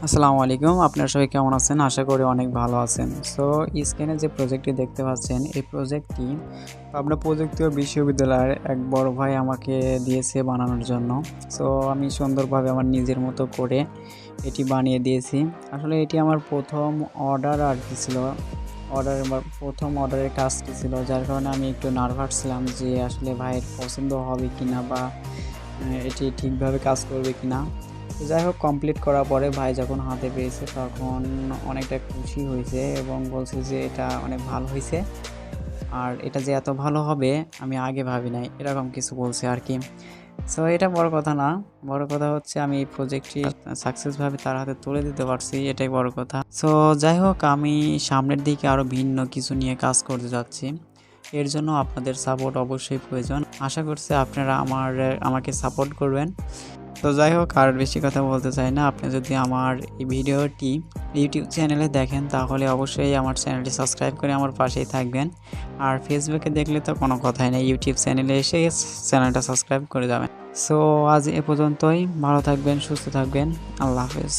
আসসালামু আলাইকুম। আপনারা সবাই কেমন আছেন? আশা করি অনেক ভালো আছেন। সো স্ক্রিনে যে প্রজেক্টটি দেখতে পাচ্ছেন, এই প্রজেক্টটি পাবনা প্রযুক্তি ও বিশ্ববিদ্যালয়ের এক বড় ভাই আমাকে দিয়েছে বানানোর জন্য। সো আমি সুন্দরভাবে আমার নিজের মতো করে এটি বানিয়ে দিয়েছি। আসলে এটি আমার ১ম অর্ডার আরকি ছিল। প্রথম অর্ডারের কাজটি ছিল, যার কারণে আমি একটু নার্ভাস ছিলাম যে আসলে ভাইয়ের পছন্দ হবে কিনা বা এটি ঠিকভাবে কাজ করবে কিনা। তো যাই হোক, কমপ্লিট করার পরে ভাই যখন হাতে পেয়েছে তখন অনেকটা খুশি হয়েছে এবং বলছে যে এটা অনেক ভালো হয়েছে, আর এটা যে এত ভালো হবে আমি আগে ভাবি নাই, এরকম কিছু বলছে আর কি। সো এটা বড় কথা না, বড় কথা হচ্ছে আমি এই প্রজেক্টটি সাকসেসভাবে তার হাতে তুলে দিতে পারছি, এটাই বড় কথা। সো যাই হোক, আমি সামনের দিকে আরও ভিন্ন কিছু নিয়ে কাজ করতে যাচ্ছি। এর জন্য আপনাদের সাপোর্ট অবশ্যই প্রয়োজন। আশা করছি আপনারা আমাকে সাপোর্ট করবেন। তো যাই হোক, আর বেশি কথা বলতে চাই না। আপনি যদি আমার এই ভিডিওটি ইউটিউব চ্যানেলে দেখেন তাহলে অবশ্যই আমার চ্যানেলটি সাবস্ক্রাইব করে আমার পাশেই থাকবেন। আর ফেসবুকে দেখলে তো কোনো কথাই নেই, ইউটিউব চ্যানেলে এসে চ্যানেলটা সাবস্ক্রাইব করে যাবেন। সো আজ এ পর্যন্তই। ভালো থাকবেন, সুস্থ থাকবেন। আল্লাহ হাফেজ।